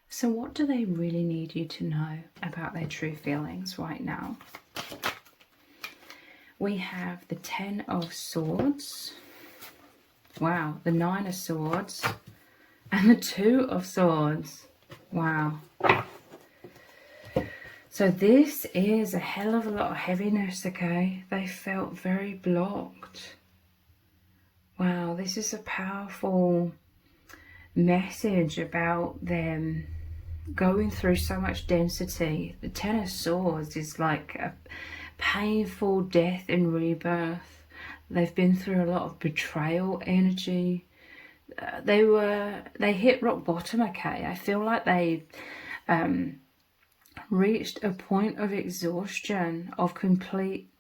So what do they really need you to know about their true feelings right now? We have the 10 of Swords. Wow, the 9 of Swords. And the 2 of Swords. Wow. So this is a hell of a lot of heaviness, okay? They felt very blocked. Wow, this is a powerful message about them going through so much density. The 10 of Swords is like a painful death and rebirth. They've been through a lot of betrayal energy. They hit rock bottom, okay? I feel like they reached a point of exhaustion, of complete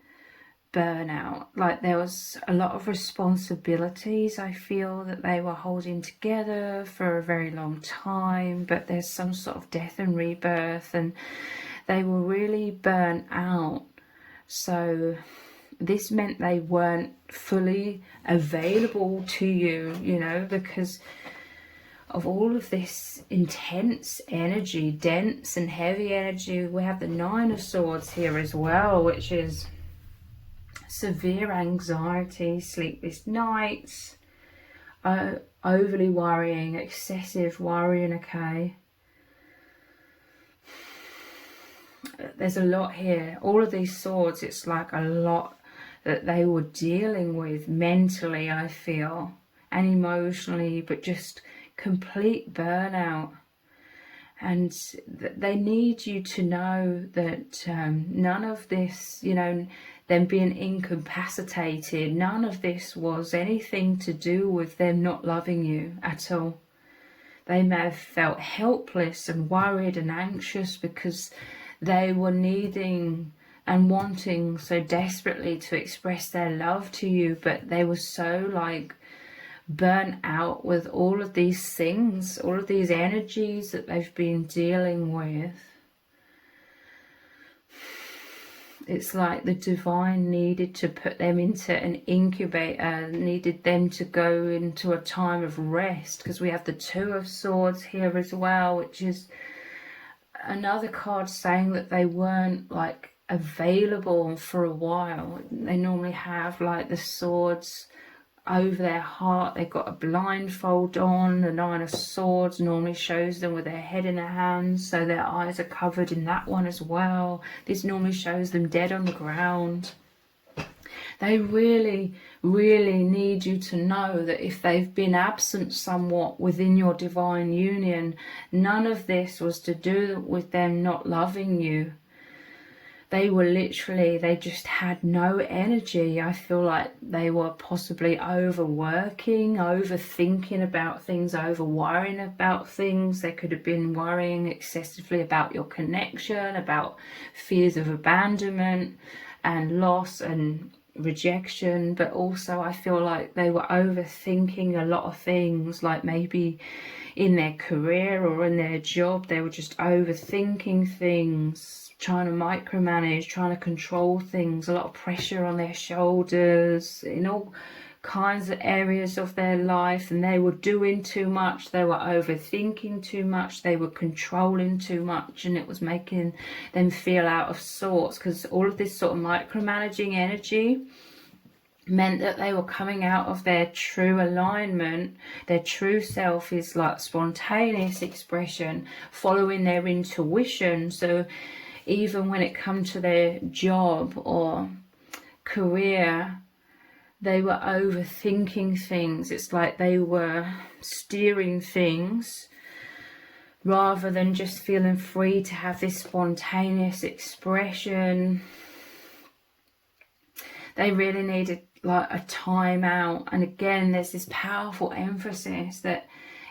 burnout. Like there was a lot of responsibilities I feel that they were holding together for a very long time, but there's some sort of death and rebirth, and they were really burnt out. So this meant they weren't fully available to you, you know, because of all of this intense energy, dense and heavy energy. We have the 9 of Swords here as well, which is severe anxiety, sleepless nights, overly worrying, excessive worrying, okay? There's a lot here. All of these swords, it's like a lot that they were dealing with mentally, I feel, and emotionally, but just complete burnout. And they need you to know that none of this, you know, them being incapacitated, none of this was anything to do with them not loving you at all. They may have felt helpless and worried and anxious because they were needing and wanting so desperately to express their love to you, but they were so like burnt out with all of these things, all of these energies that they've been dealing with. It's like the divine needed to put them into an incubator, needed them to go into a time of rest, because we have the 2 of Swords here as well, which is another card saying that they weren't like available for a while. They normally have like the swords over their heart. They've got a blindfold on. The 9 of Swords normally shows them with their head in their hands, so their eyes are covered in that one as well. This normally shows them dead on the ground. They really, really need you to know that if they've been absent somewhat within your divine union, none of this was to do with them not loving you. They were literally, they just had no energy. I feel like they were possibly overworking, overthinking about things, over worrying about things. They could have been worrying excessively about your connection, about fears of abandonment and loss and rejection. But also I feel like they were overthinking a lot of things, like maybe in their career or in their job, they were just overthinking things, trying to micromanage, trying to control things, a lot of pressure on their shoulders in all kinds of areas of their life. And they were doing too much, they were overthinking too much, they were controlling too much, and it was making them feel out of sorts, because all of this sort of micromanaging energy meant that they were coming out of their true alignment. Their true self is like spontaneous expression, following their intuition. So even when it comes to their job or career, they were overthinking things. It's like they were steering things rather than just feeling free to have this spontaneous expression. They really needed like a time out. And again, there's this powerful emphasis that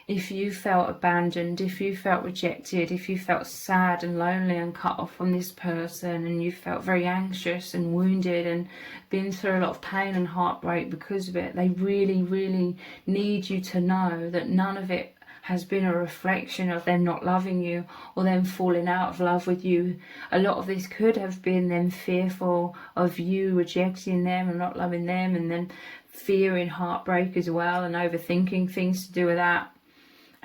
if you felt abandoned, if you felt rejected, if you felt sad and lonely and cut off from this person, and you felt very anxious and wounded and been through a lot of pain and heartbreak because of it, they really, really need you to know that none of it has been a reflection of them not loving you or them falling out of love with you. A lot of this could have been them fearful of you rejecting them and not loving them, and then fearing heartbreak as well and overthinking things to do with that.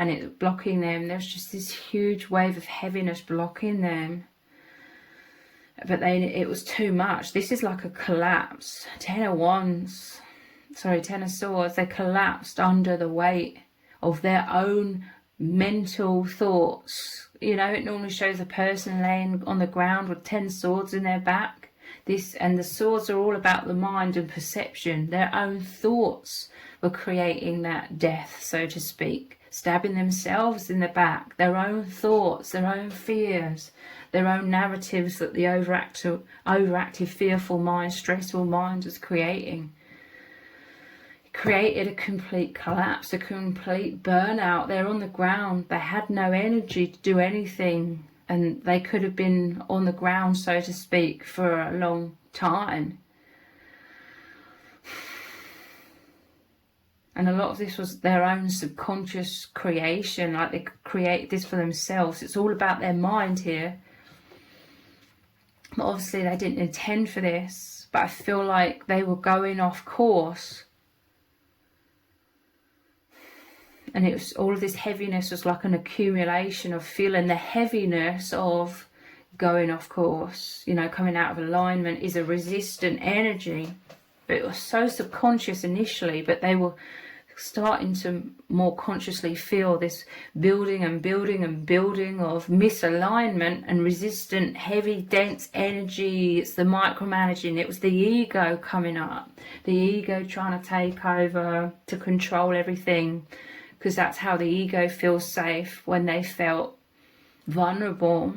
and it's blocking them. There's just this huge wave of heaviness blocking them. But then it was too much. This is like a collapse. 10 of Wands, sorry, 10 of Swords. They collapsed under the weight of their own mental thoughts. You know, it normally shows a person laying on the ground with 10 swords in their back. And the swords are all about the mind and perception. Their own thoughts were creating that death, so to speak, stabbing themselves in the back. Their own thoughts, their own fears, their own narratives that the overactive, fearful mind, stressful mind was creating. It created a complete collapse, a complete burnout. They're on the ground. They had no energy to do anything. And they could have been on the ground, so to speak, for a long time. And a lot of this was their own subconscious creation, like they created this for themselves. It's all about their mind here. But obviously they didn't intend for this, but I feel like they were going off course. And it was, all of this heaviness was like an accumulation of feeling the heaviness of going off course. You know, coming out of alignment is a resistant energy. But it was so subconscious initially, but they were starting to more consciously feel this building and building and building of misalignment and resistant, heavy, dense energy. It's the micromanaging. It was the ego coming up. The ego trying to take over, to control everything. Because that's how the ego feels safe, when they felt vulnerable.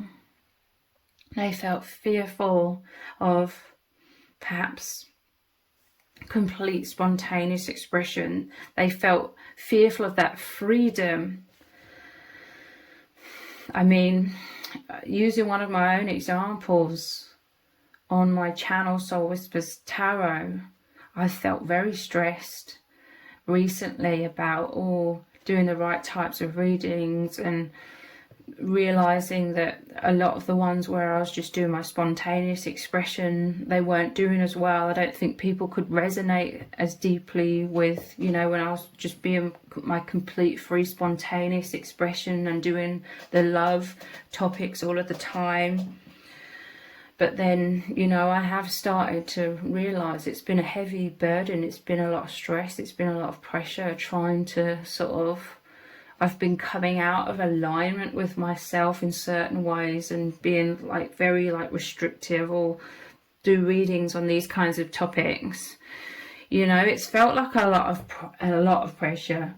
They felt fearful of perhaps complete spontaneous expression. They felt fearful of that freedom. I mean, using one of my own examples on my channel, Soul Whispers Tarot, I felt very stressed recently about doing the right types of readings, and realizing that a lot of the ones where I was just doing my spontaneous expression, they weren't doing as well. I don't think people could resonate as deeply with, you know, when I was just being my complete free spontaneous expression and doing the love topics all of the time. But then, you know, I have started to realize it's been a heavy burden. It's been a lot of stress. It's been a lot of pressure trying to I've been coming out of alignment with myself in certain ways and being like very like restrictive, or do readings on these kinds of topics. You know, it's felt like a lot of pressure,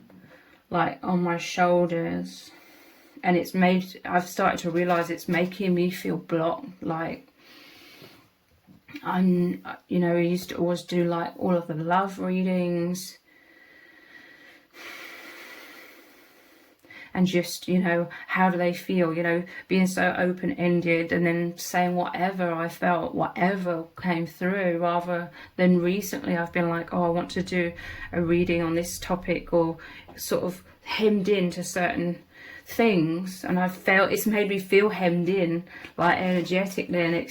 like on my shoulders. And I've started to realize it's making me feel blocked, like, I used to always do like all of the love readings and just, you know, how do they feel, you know, being so open-ended and then saying whatever I felt, whatever came through, rather than recently I've been like, oh, I want to do a reading on this topic, or sort of hemmed into certain things, and I've felt it's made me feel hemmed in, like energetically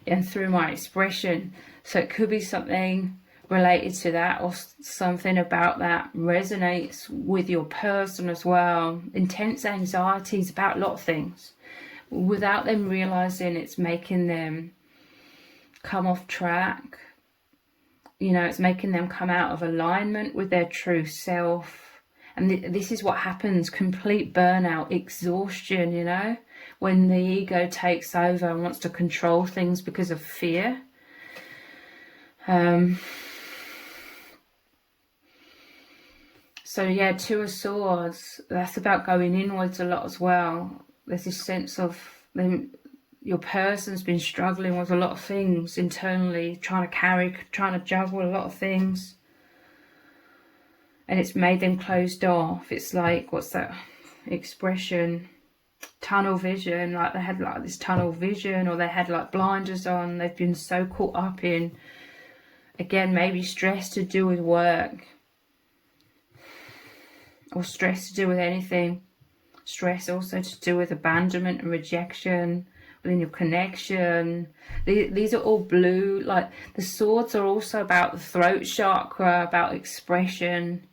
and through my expression. So it could be something related to that, or something about that resonates with your person as well. Intense anxieties about a lot of things, without them realizing it's making them come off track. You know, it's making them come out of alignment with their true self. And this is what happens: complete burnout, exhaustion, you know, when the ego takes over and wants to control things because of fear. So yeah, Two of Swords, that's about going inwards a lot as well. There's this sense of your person's been struggling with a lot of things internally, trying to juggle a lot of things. And it's made them closed off. It's like, what's that expression? Tunnel vision, like they had like this tunnel vision, or they had like blinders on. They've been so caught up in, again, maybe stress to do with work, or stress to do with anything. Stress also to do with abandonment and rejection within your connection. These are all blue. Like the swords are also about the throat chakra, about expression.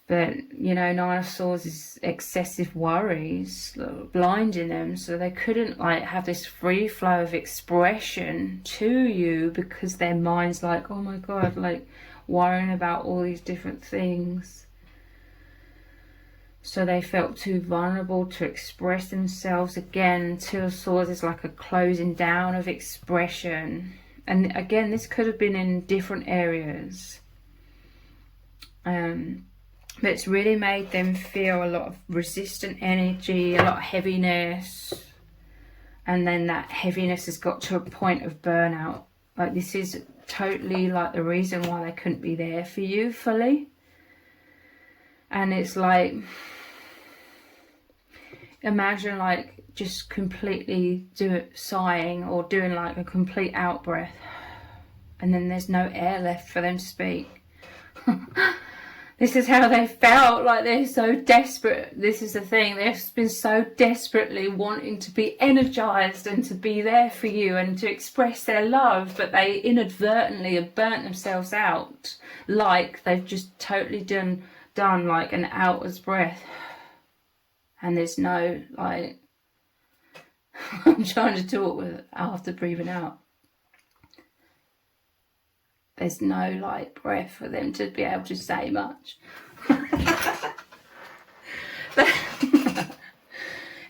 But, you know, Nine of Swords is excessive worries blinding them, so they couldn't like have this free flow of expression to you because their mind's like, oh my God, like worrying about all these different things. So they felt too vulnerable to express themselves. Again, Two of Swords is like a closing down of expression. And again, this could have been in different areas. But it's really made them feel a lot of resistant energy, a lot of heaviness. And then that heaviness has got to a point of burnout. Like, this is totally like the reason why they couldn't be there for you fully. And it's like, imagine like just completely sighing or doing like a complete out breath. And then there's no air left for them to speak. This is how they felt, like they're so desperate. This is the thing, they've been so desperately wanting to be energized and to be there for you and to express their love, but they inadvertently have burnt themselves out, like they've just totally done like an outwards breath. And there's no, like, I'm trying to talk with after breathing out. There's no like breath for them to be able to say much.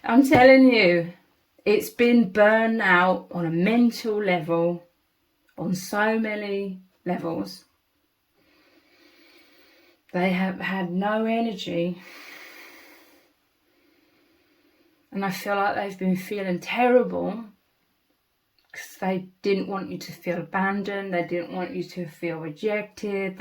I'm telling you, it's been burned out on a mental level, on so many levels. They have had no energy. And I feel like they've been feeling terrible because they didn't want you to feel abandoned. They didn't want you to feel rejected.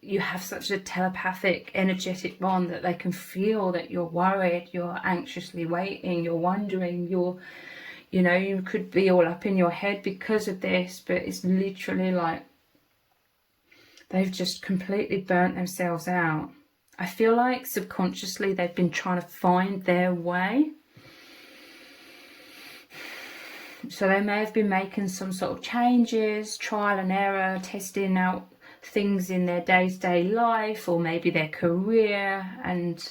You have such a telepathic, energetic bond that they can feel that you're worried, you're anxiously waiting, you're wondering, you know, you could be all up in your head because of this, but it's literally like they've just completely burnt themselves out. I feel like subconsciously they've been trying to find their way. So they may have been making some sort of changes, trial and error, testing out things in their day-to-day life or maybe their career. And,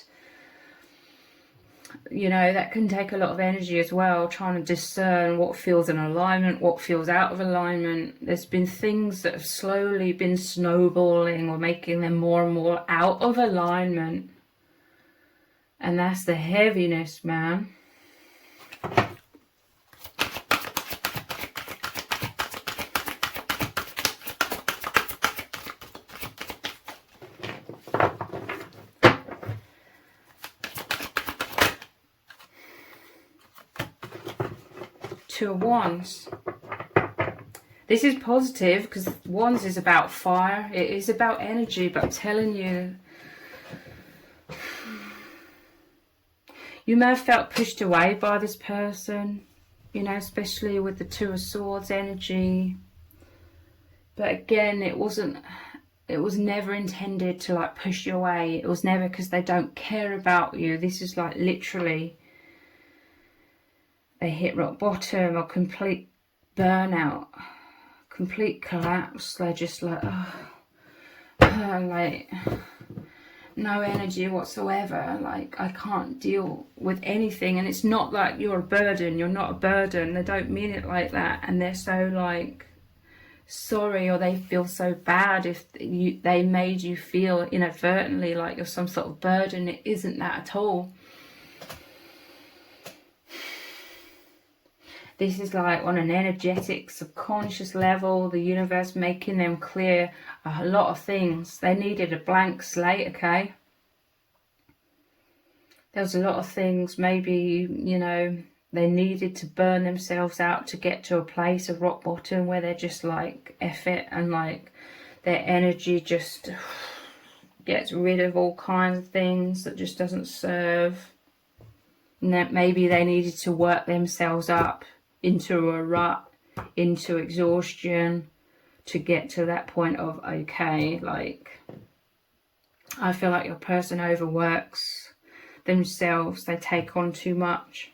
you know, that can take a lot of energy as well, trying to discern what feels in alignment, what feels out of alignment. There's been things that have slowly been snowballing or making them more and more out of alignment. And that's the heaviness, man. Two of Wands. This is positive because Wands is about fire. It is about energy, but I'm telling you, you may have felt pushed away by this person, you know, especially with the Two of Swords energy. But again, it was never intended to like push you away. It was never because they don't care about you. This is like literally they hit rock bottom or complete burnout, complete collapse. They're just like, like no energy whatsoever. Like, I can't deal with anything. And it's not like you're a burden. You're not a burden. They don't mean it like that. And they're so like sorry, or they feel so bad if they made you feel inadvertently like you're some sort of burden. It isn't that at all. This is like on an energetic, subconscious level, the universe making them clear a lot of things. They needed a blank slate, okay? There was a lot of things, maybe, you know, they needed to burn themselves out to get to a place of rock bottom where they're just like, F it, and like their energy just gets rid of all kinds of things that just doesn't serve. And that maybe they needed to work themselves up into a rut, into exhaustion, to get to that point of, okay, like, I feel like your person overworks themselves. They take on too much,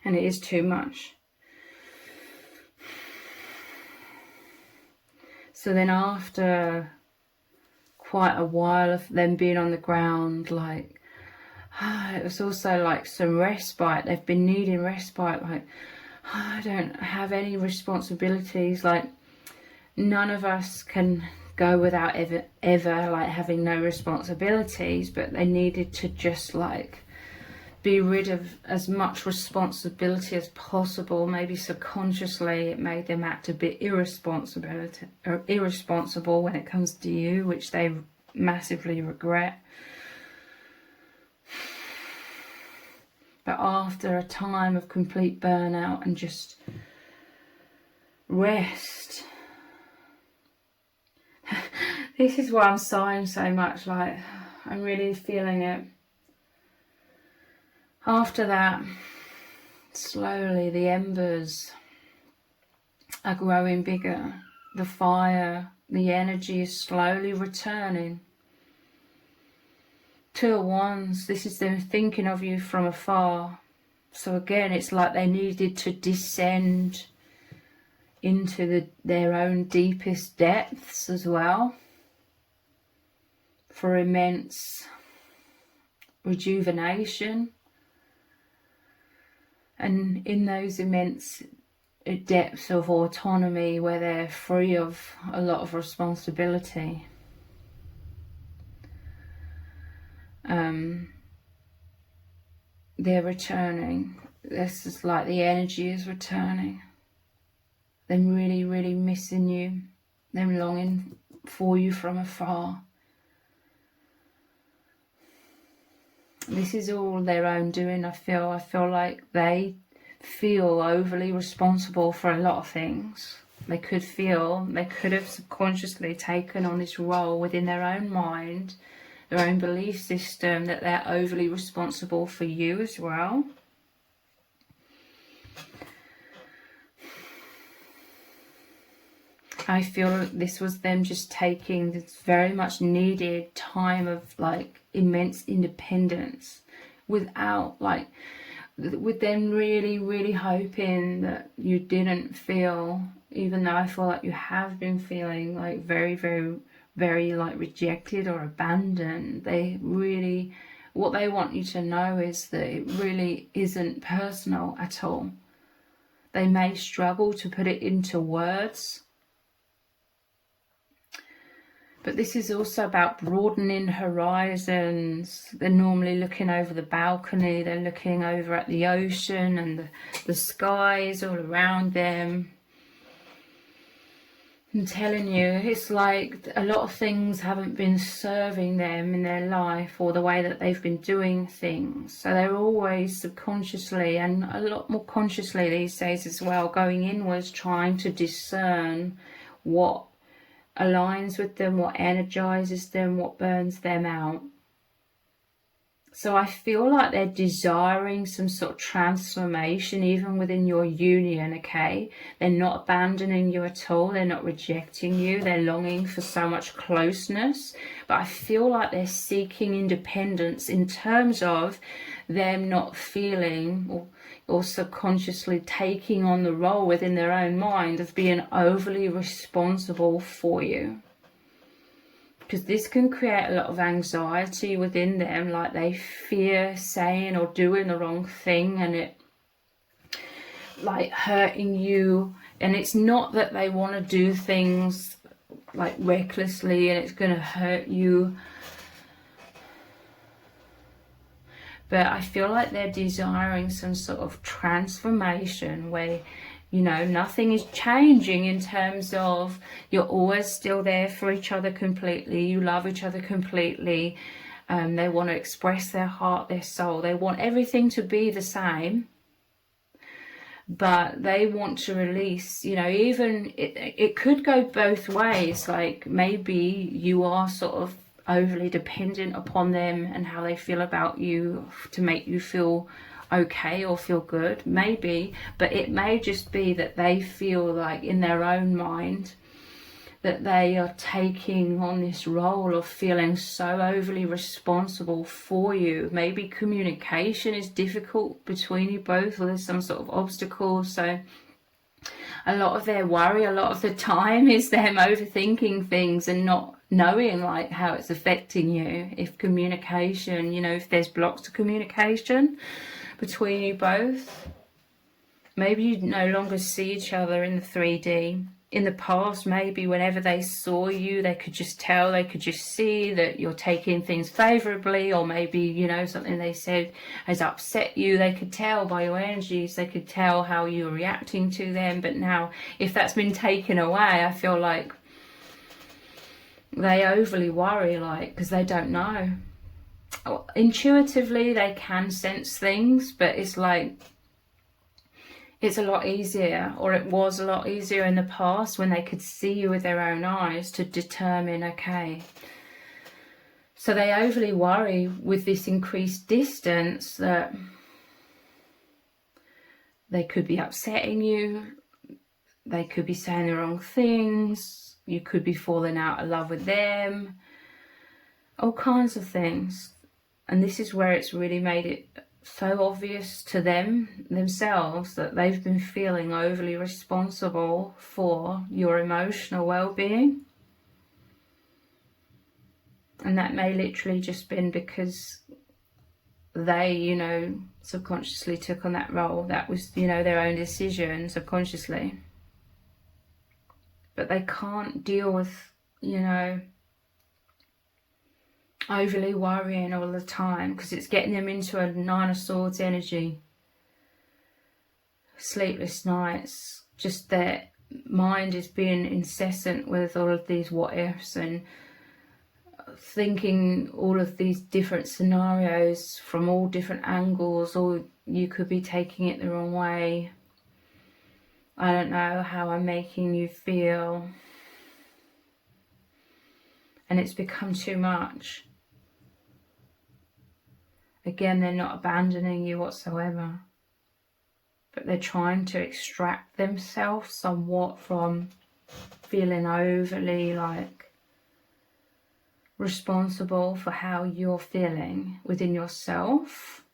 and it is too much. So then after quite a while of them being on the ground. Like, it was also like some respite. They've been needing respite. Like, I don't have any responsibilities. Like, none of us can go without ever like having no responsibilities, but they needed to just like be rid of as much responsibility as possible. Maybe subconsciously it made them act a bit irresponsible when it comes to you, which they massively regret. But after a time of complete burnout and just rest, this is why I'm sighing so much. Like, I'm really feeling it. After that, slowly the embers are growing bigger. The fire, the energy is slowly returning. Two of Wands, this is them thinking of you from afar. So again, it's like they needed to descend into their own deepest depths as well, for immense rejuvenation. And in those immense depths of autonomy where they're free of a lot of responsibility, they're returning. This is like the energy is returning. Them really, really missing you. Them longing for you from afar. This is all their own doing, I feel. I feel like they feel overly responsible for a lot of things. They could have subconsciously taken on this role within their own mind, their own belief system, that they're overly responsible for you as well. I feel this was them just taking this very much needed time of like immense independence without like, with them really, really hoping that you didn't feel, even though I feel like you have been feeling like very, very, very like rejected or abandoned. They really, what they want you to know is that it really isn't personal at all. They may struggle to put it into words, but this is also about broadening horizons. They're normally looking over the balcony. They're looking over at the ocean and the skies all around them. I'm telling you, it's like a lot of things haven't been serving them in their life or the way that they've been doing things. So they're always subconsciously and a lot more consciously these days as well, going inwards, trying to discern what aligns with them, what energizes them, what burns them out. So I feel like they're desiring some sort of transformation even within your union, okay? They're not abandoning you at all. They're not rejecting you. They're longing for so much closeness. But I feel like they're seeking independence in terms of them not feeling or subconsciously taking on the role within their own mind of being overly responsible for you. Because this can create a lot of anxiety within them, like they fear saying or doing the wrong thing and it like hurting you. And it's not that they want to do things like recklessly and it's going to hurt you, but I feel like they're desiring some sort of transformation where, you know, nothing is changing in terms of you're always still there for each other completely. You love each other completely. They want to express their heart, their soul. They want everything to be the same. But they want to release, you know, even it could go both ways. Like maybe you are sort of overly dependent upon them and how they feel about you to make you feel okay or feel good, maybe, but it may just be that they feel like in their own mind that they are taking on this role of feeling so overly responsible for you. Maybe communication is difficult between you both, or there's some sort of obstacle. So a lot of their worry, a lot of the time, is them overthinking things and not knowing like how it's affecting you. If communication, you know, if there's blocks to communication between you both, maybe you no longer see each other in the 3D. In the past, maybe whenever they saw you, they could just tell, they could just see that you're taking things favorably, or maybe, you know, something they said has upset you. They could tell by your energies, they could tell how you're reacting to them. But now, if that's been taken away, I feel like they overly worry, like, because they don't know. Intuitively, they can sense things, but it's like, it's a lot easier, or it was a lot easier in the past when they could see you with their own eyes to determine, okay. So they overly worry with this increased distance that they could be upsetting you, they could be saying the wrong things, you could be falling out of love with them, all kinds of things. And this is where it's really made it so obvious to themselves that they've been feeling overly responsible for your emotional well-being. And that may literally just been because they, you know, subconsciously took on that role. That was, you know, their own decision subconsciously. But they can't deal with, you know, overly worrying all the time, because it's getting them into a 9 of Swords energy. Sleepless nights, just their mind is being incessant with all of these what ifs and thinking all of these different scenarios from all different angles, or you could be taking it the wrong way. I don't know how I'm making you feel. And it's become too much. Again, they're not abandoning you whatsoever, but they're trying to extract themselves somewhat from feeling overly like responsible for how you're feeling within yourself.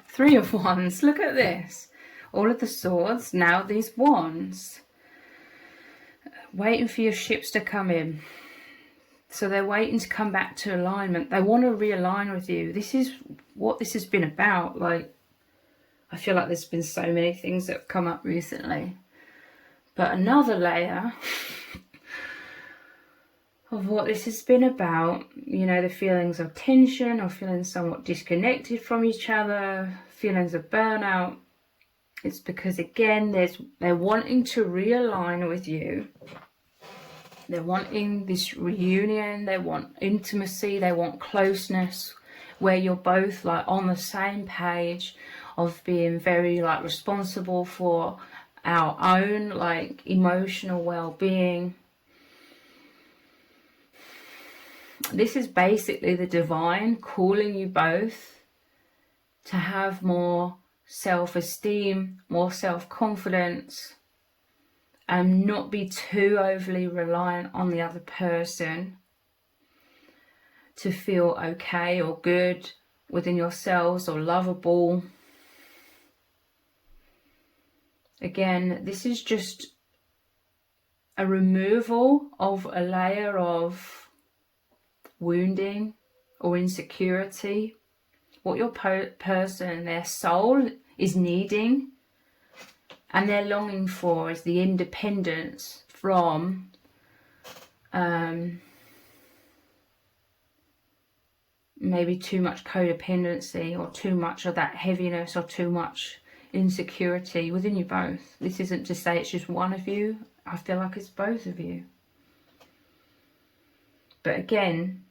Three of Wands, look at this. All of the swords, now these wands. Waiting for your ships to come in. So they're waiting to come back to alignment. They want to realign with you. This is what this has been about. Like, I feel like there's been so many things that have come up recently. But another layer of what this has been about, you know, the feelings of tension or feeling somewhat disconnected from each other, feelings of burnout. It's because, again, they're wanting to realign with you. They're wanting this reunion, they want intimacy, they want closeness, where you're both like on the same page of being very like responsible for our own like emotional well-being. This is basically the divine calling you both to have more self-esteem, more self-confidence, and not be too overly reliant on the other person to feel okay or good within yourselves or lovable. Again, this is just a removal of a layer of wounding or insecurity. What your person, their soul is needing and they're longing for is the independence from maybe too much codependency or too much of that heaviness or too much insecurity within you both. This isn't to say it's just one of you. I feel like it's both of you. But again,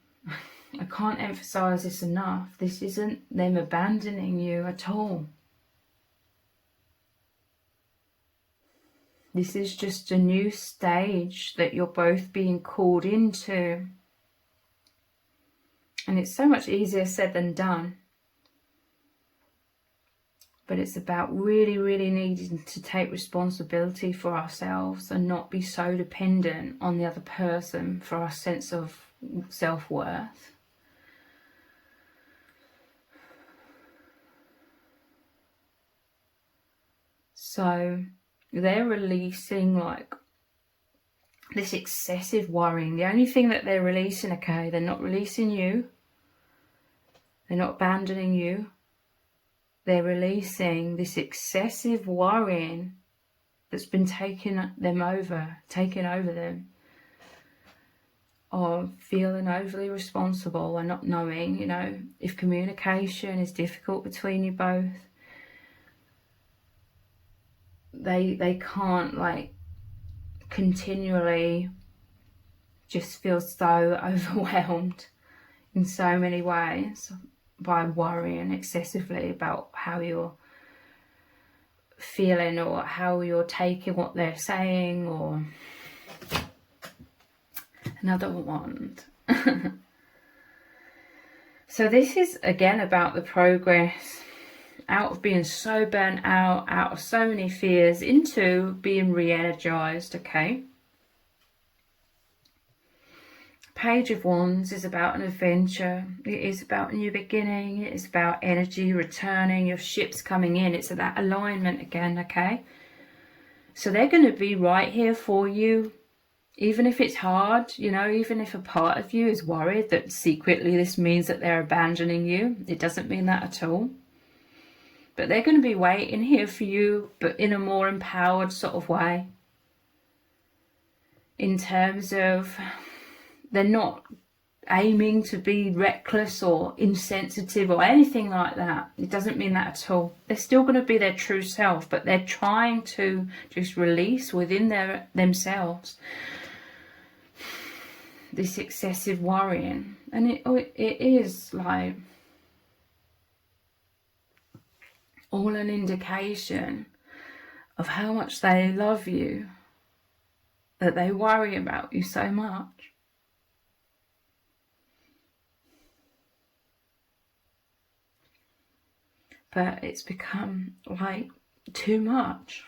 I can't emphasize this enough. This isn't them abandoning you at all. This is just a new stage that you're both being called into. And it's so much easier said than done. But it's about really, really needing to take responsibility for ourselves and not be so dependent on the other person for our sense of self-worth. So they're releasing like this excessive worrying. The only thing that they're releasing, okay, they're not releasing you. They're not abandoning you. They're releasing this excessive worrying that's been taking over them, of feeling overly responsible and not knowing, you know, if communication is difficult between you both. They can't like continually just feel so overwhelmed in so many ways by worrying excessively about how you're feeling or how you're taking what they're saying. Or another one. So this is again about the progress out of being so burnt out of so many fears, into being re-energized, okay? Page of Wands is about an adventure. It is about a new beginning. It is about energy returning, your ships coming in. It's that alignment again, okay? So they're going to be right here for you, even if it's hard, you know, even if a part of you is worried that secretly this means that they're abandoning you. It doesn't mean that at all. But they're going to be waiting here for you, but in a more empowered sort of way. In terms of, they're not aiming to be reckless or insensitive or anything like that. It doesn't mean that at all. They're still going to be their true self, but they're trying to just release within themselves this excessive worrying. And it is like all an indication of how much they love you, that they worry about you so much. But it's become like too much,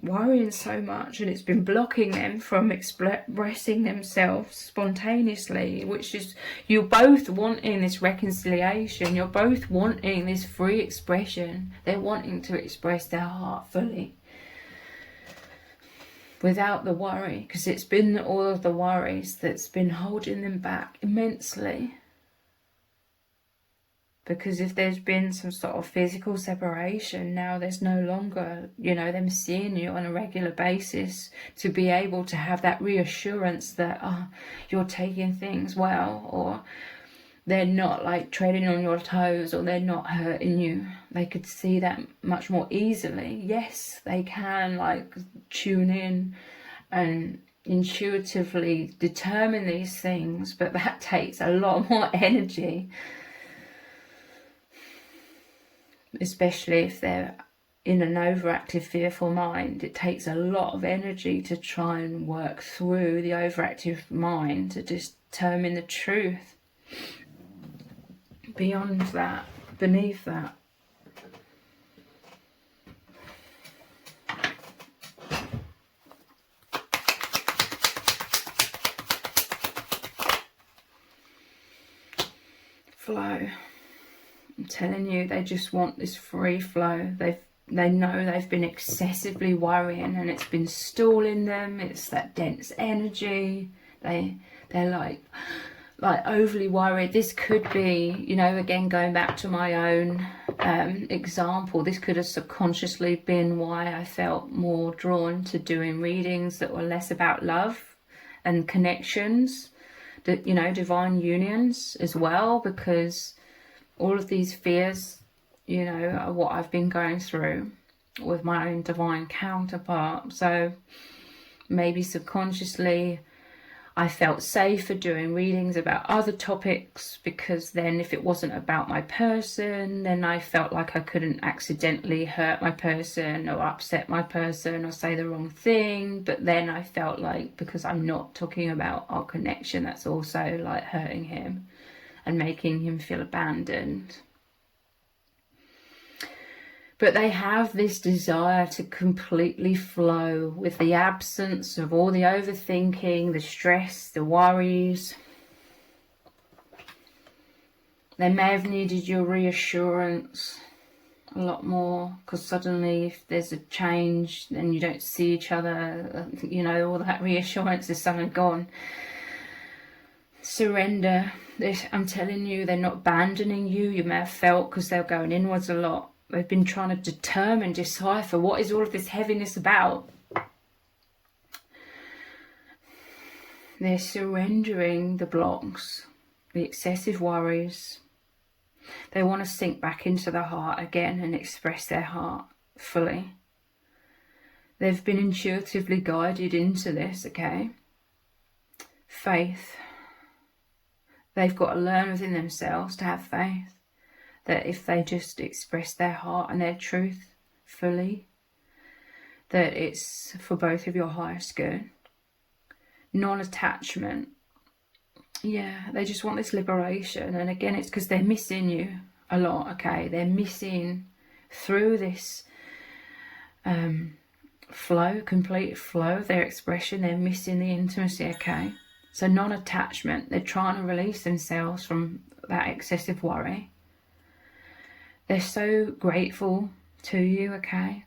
worrying so much, and it's been blocking them from expressing themselves spontaneously, which is, you're both wanting this reconciliation, you're both wanting this free expression. They're wanting to express their heart fully without the worry, because it's been all of the worries that's been holding them back immensely. Because if there's been some sort of physical separation, now there's no longer, you know, them seeing you on a regular basis to be able to have that reassurance that, oh, you're taking things well, or they're not like treading on your toes, or they're not hurting you. They could see that much more easily. Yes, they can like tune in and intuitively determine these things, but that takes a lot more energy. Especially if they're in an overactive, fearful mind. It takes a lot of energy to try and work through the overactive mind to determine the truth. Beyond that, beneath that. Flow. I'm telling you, they just want this free flow. They know they've been excessively worrying, and it's been stalling them. It's that dense energy. They're like overly worried. This could be, you know, again going back to my own example, this could have subconsciously been why I felt more drawn to doing readings that were less about love and connections, that, you know, divine unions as well, because all of these fears, you know, are what I've been going through with my own divine counterpart. So maybe subconsciously I felt safer doing readings about other topics, because then if it wasn't about my person, then I felt like I couldn't accidentally hurt my person or upset my person or say the wrong thing. But then I felt like, because I'm not talking about our connection, that's also like hurting him and making him feel abandoned. But they have this desire to completely flow with the absence of all the overthinking, the stress, the worries. They may have needed your reassurance a lot more, because suddenly if there's a change and you don't see each other, you know, all that reassurance is suddenly gone. Surrender. I'm telling you, they're not abandoning you. You may have felt, because they're going inwards a lot. They've been trying to determine, decipher, what is all of this heaviness about? They're surrendering the blocks, the excessive worries. They want to sink back into the heart again and express their heart fully. They've been intuitively guided into this, okay? Faith. They've got to learn within themselves to have faith that if they just express their heart and their truth fully, that it's for both of your highest good. Non-attachment. Yeah, they just want this liberation. And again, it's because they're missing you a lot, okay? They're missing through this flow, complete flow of their expression. They're missing the intimacy, okay? So non-attachment. They're trying to release themselves from that excessive worry. They're so grateful to you, okay?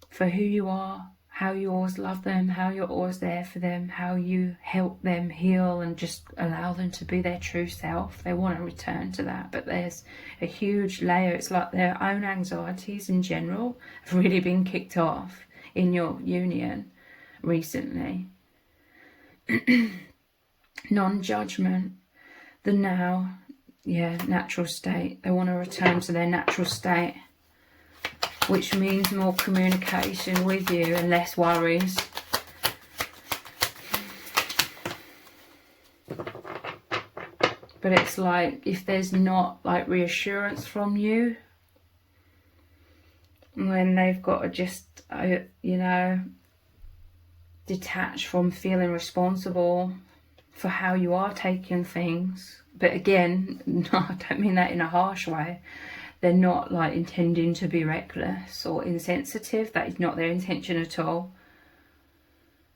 For who you are, how you always love them, how you're always there for them, how you help them heal and just allow them to be their true self. They want to return to that, but there's a huge layer. It's like their own anxieties in general have really been kicked off in your union recently. Non-judgment, the now, natural state. They want to return to their natural state, which means more communication with you and less worries. But it's like, if there's not like reassurance from you, when they've got to just, detach from feeling responsible for how you are taking things. But again, no, I don't mean that in a harsh way. They're not like intending to be reckless or insensitive. That is not their intention at all.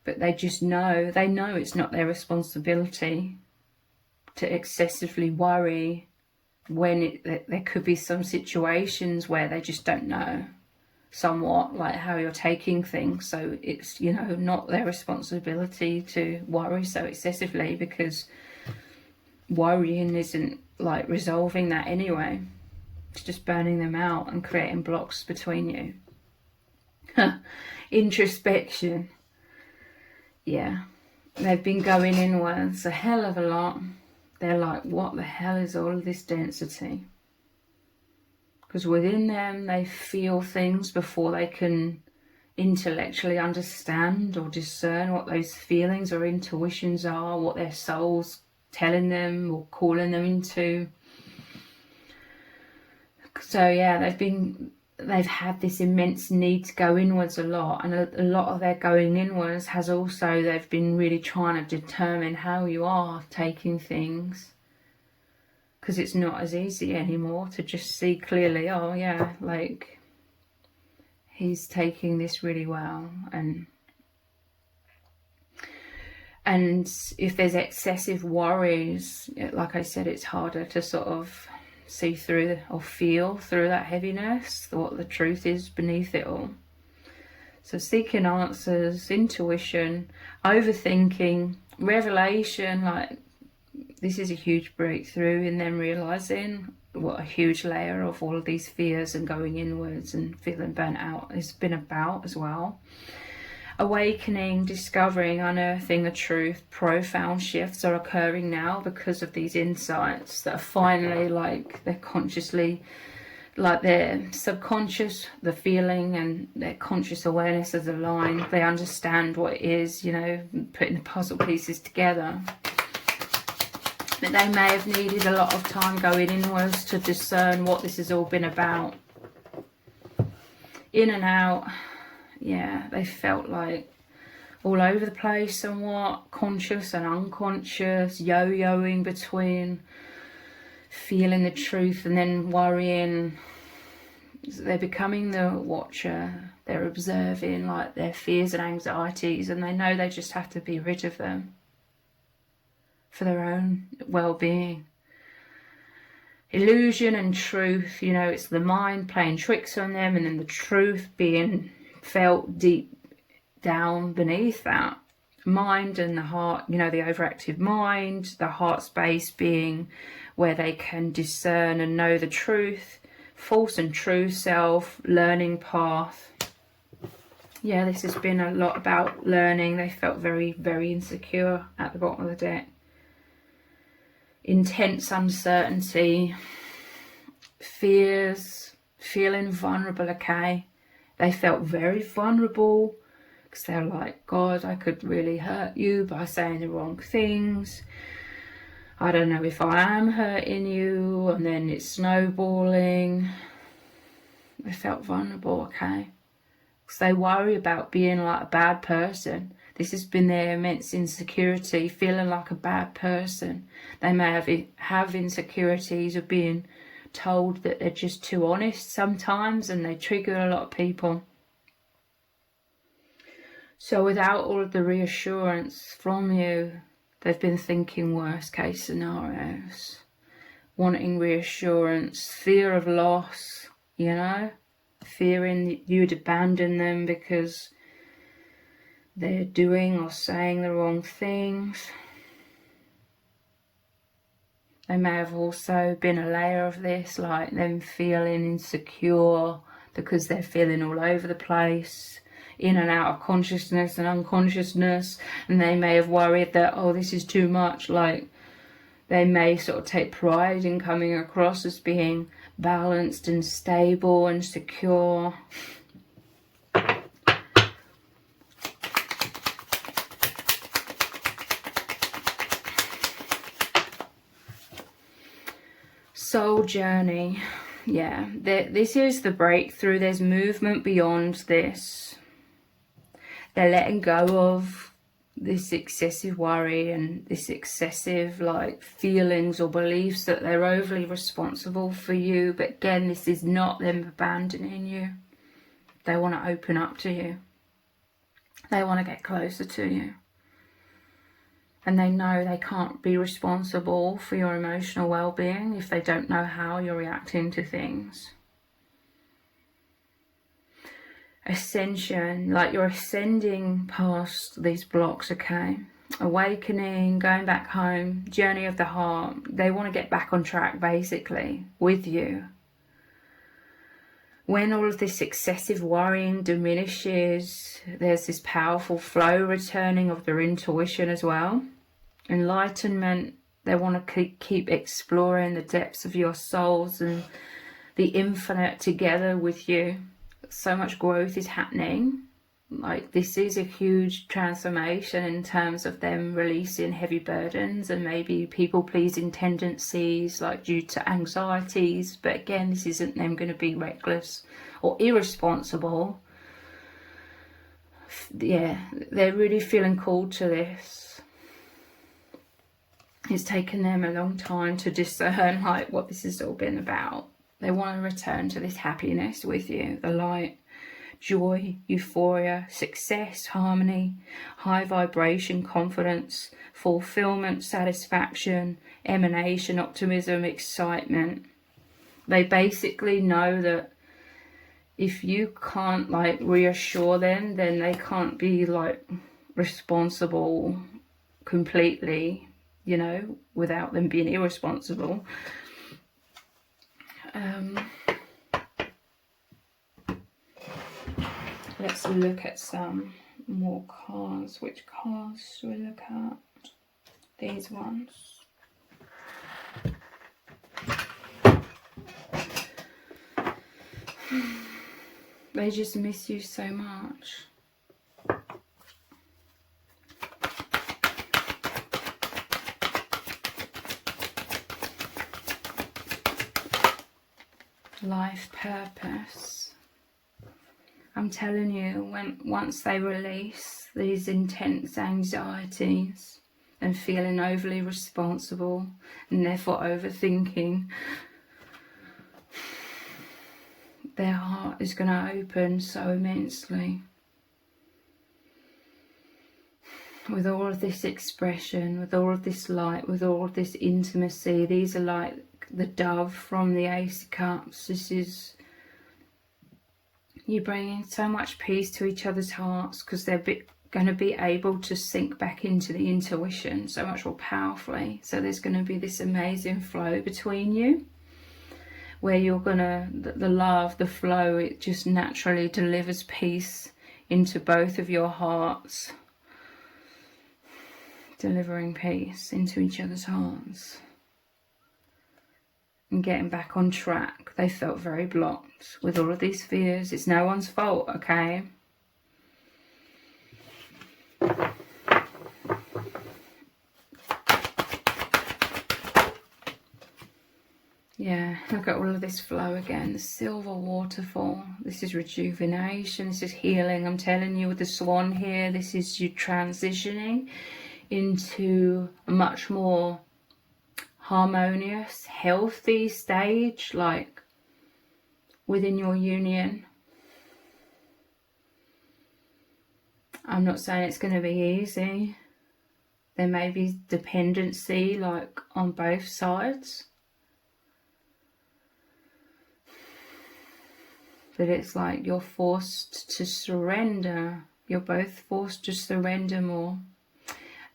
But they just know, it's not their responsibility to excessively worry when there could be some situations where they just don't know somewhat like how you're taking things. So it's, not their responsibility to worry so excessively, because worrying isn't like resolving that anyway. It's just burning them out and creating blocks between you. Introspection. Yeah, they've been going inwards a hell of a lot. They're like, what the hell is all of this density? Because within them, they feel things before they can intellectually understand or discern what those feelings or intuitions are, what their soul's telling them or calling them into. So yeah, they've had this immense need to go inwards a lot, and a lot of their going inwards has also, they've been really trying to determine how you are taking things, because it's not as easy anymore to just see clearly, oh yeah, like he's taking this really well. And if there's excessive worries, like I said, it's harder to sort of see through or feel through that heaviness, what the truth is beneath it all. So seeking answers, intuition, overthinking, revelation, like this is a huge breakthrough in them realizing what a huge layer of all of these fears and going inwards and feeling burnt out has been about as well. Awakening, discovering, unearthing the truth. Profound shifts are occurring now because of these insights that are finally, like, they're consciously, like their subconscious, the feeling and their conscious awareness is aligned. They understand what it is, putting the puzzle pieces together. But they may have needed a lot of time going inwards to discern what this has all been about. In and out. Yeah, they felt like all over the place somewhat, conscious and unconscious, yo-yoing between feeling the truth and then worrying, They're becoming the watcher. They're observing like their fears and anxieties, and they know they just have to be rid of them for their own well-being. Illusion and truth, you know, it's the mind playing tricks on them, and then the truth being felt deep down beneath that. Mind and the heart, you know, the overactive mind, the heart space being where they can discern and know the truth, false and true self, learning path. Yeah, this has been a lot about learning. They felt very, very insecure at the bottom of the deck. Intense uncertainty, fears, feeling vulnerable, okay? They felt very vulnerable because they're like, God, I could really hurt you by saying the wrong things. I don't know if I am hurting you, and then it's snowballing. They felt vulnerable, okay? Because they worry about being like a bad person. This has been their immense insecurity, feeling like a bad person. They may have insecurities of being told that they're just too honest sometimes, and they trigger a lot of people. So without all of the reassurance from you, they've been thinking worst case scenarios, wanting reassurance, fear of loss, you know, fearing that you'd abandon them because they're doing or saying the wrong things. They may have also been a layer of this, like them feeling insecure because they're feeling all over the place, in and out of consciousness and unconsciousness, and they may have worried that, oh, this is too much. Like they may sort of take pride in coming across as being balanced and stable and secure. Soul journey. Yeah, this is the breakthrough. There's movement beyond this. They're letting go of this excessive worry and this excessive like feelings or beliefs that they're overly responsible for you. But again, this is not them abandoning you. They want to open up to you. They want to get closer to you. And they know they can't be responsible for your emotional well-being if they don't know how you're reacting to things. Ascension, like you're ascending past these blocks, okay? Awakening, going back home, journey of the heart. They want to get back on track, basically, with you. When all of this excessive worrying diminishes, there's this powerful flow returning of their intuition as well. Enlightenment, they want to keep exploring the depths of your souls and the infinite together with you. So much growth is happening. Like this is a huge transformation in terms of them releasing heavy burdens and maybe people-pleasing tendencies like due to anxieties. But again, this isn't them going to be reckless or irresponsible. Yeah, they're really feeling called to this. It's taken them a long time to discern like what this has all been about. They want to return to this happiness with you, the light, joy, euphoria, success, harmony, high vibration, confidence, fulfillment, satisfaction, emanation, optimism, excitement. They basically know that if you can't like reassure them, then they can't be like responsible completely, you know, without them being irresponsible. Let's look at some more cards. Which cards do we look at? These ones. They just miss you so much. Life purpose. I'm telling you, once they release these intense anxieties and feeling overly responsible and therefore overthinking, their heart is going to open so immensely. With all of this expression, with all of this light, with all of this intimacy. These are like the dove from the Ace of Cups. This is you bringing so much peace to each other's hearts, because they're going to be able to sink back into the intuition so much more powerfully. So there's going to be this amazing flow between you, where you're going to, the love, the flow, it just naturally delivers peace into both of your hearts. Delivering peace into each other's hearts. And getting back on track. They felt very blocked with all of these fears. It's no one's fault, okay? Yeah, look at all of this flow again. The silver waterfall. This is rejuvenation. This is healing. I'm telling you, with the swan here, this is you transitioning into a much more harmonious, healthy stage, like within your union. I'm not saying it's going to be easy. There may be dependency, like on both sides. But it's like you're forced to surrender. You're both forced to surrender more.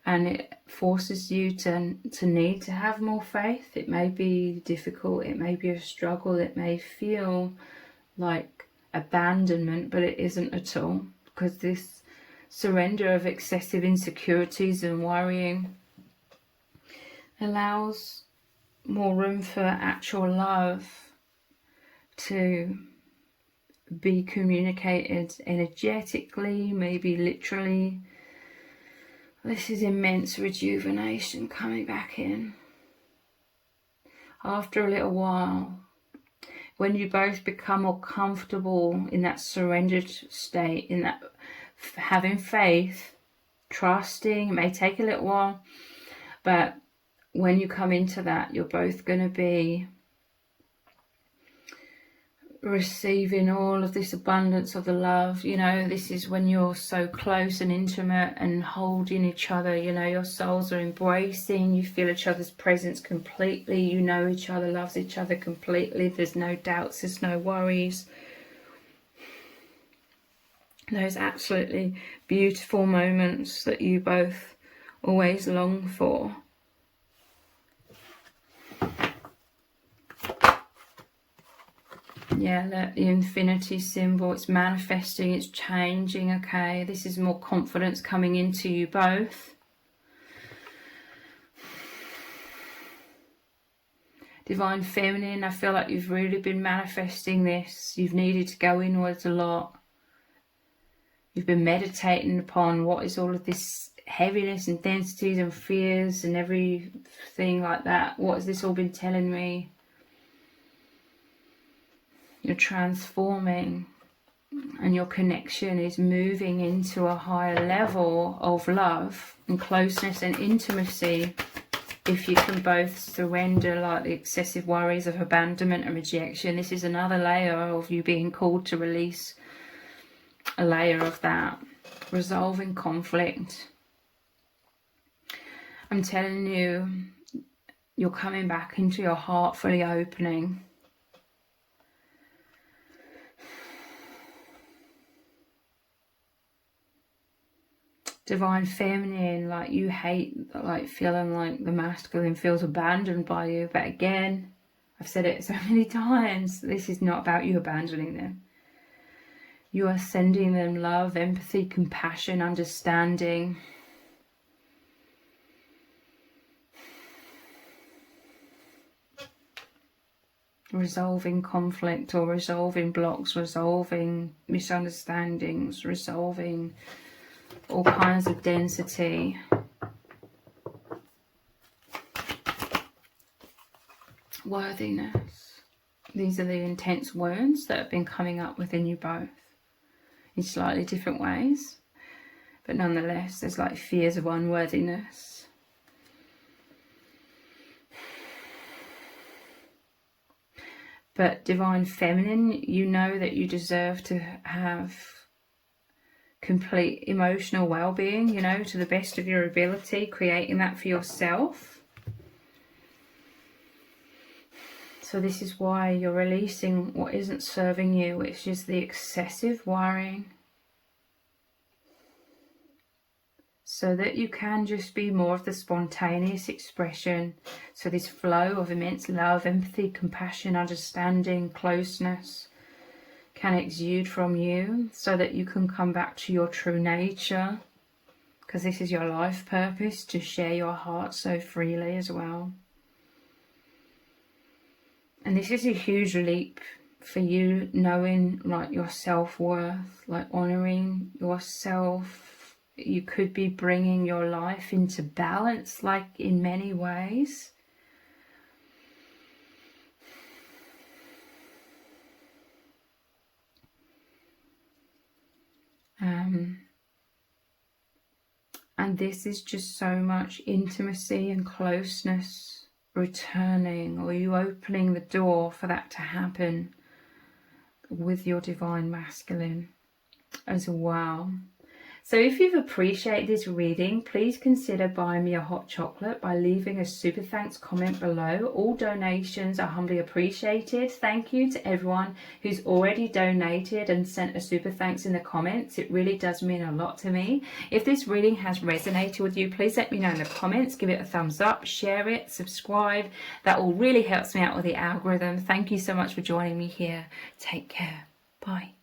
And it forces you to need to have more faith. It may be difficult, it may be a struggle, it may feel like abandonment, but it isn't at all. Because this surrender of excessive insecurities and worrying allows more room for actual love to be communicated energetically, maybe literally. This is immense rejuvenation coming back in. After a little while, when you both become more comfortable in that surrendered state, in that having faith, trusting, it may take a little while, but when you come into that, you're both going to be receiving all of this abundance of the love. You know, this is when you're so close and intimate and holding each other, you know, your souls are embracing, you feel each other's presence completely, you know each other, loves each other completely, there's no doubts, there's no worries. Those absolutely beautiful moments that you both always long for. Yeah, the infinity symbol, it's manifesting, it's changing, okay? This is more confidence coming into you both. Divine Feminine, I feel like you've really been manifesting this. You've needed to go inwards a lot. You've been meditating upon what is all of this heaviness and densities and fears and everything like that. What has this all been telling me? You're transforming, and your connection is moving into a higher level of love and closeness and intimacy. If you can both surrender, like the excessive worries of abandonment and rejection, this is another layer of you being called to release a layer of that. Resolving conflict. I'm telling you, you're coming back into your heart, fully opening. Divine Feminine, like you hate like feeling like the masculine feels abandoned by you, but again, I've said it so many times, this is not about you abandoning them. You are sending them love, empathy, compassion, understanding. Resolving conflict or resolving blocks, resolving misunderstandings, resolving all kinds of density. Worthiness. These are the intense wounds that have been coming up within you both in slightly different ways, but nonetheless there's like fears of unworthiness. But divine feminine, you know that you deserve to have complete emotional well-being, you know, to the best of your ability, creating that for yourself. So this is why you're releasing what isn't serving you, which is the excessive worrying, so that you can just be more of the spontaneous expression. So this flow of immense love, empathy, compassion, understanding, closeness can exude from you, so that you can come back to your true nature, because this is your life purpose, to share your heart so freely as well. And this is a huge leap for you, knowing like your self-worth, like honoring yourself. You could be bringing your life into balance, like in many ways. And this is just so much intimacy and closeness returning, or you opening the door for that to happen with your divine masculine as well. So if you've appreciated this reading, please consider buying me a hot chocolate by leaving a super thanks comment below. All donations are humbly appreciated. Thank you to everyone who's already donated and sent a super thanks in the comments. It really does mean a lot to me. If this reading has resonated with you, please let me know in the comments. Give it a thumbs up, share it, subscribe. That all really helps me out with the algorithm. Thank you so much for joining me here. Take care. Bye.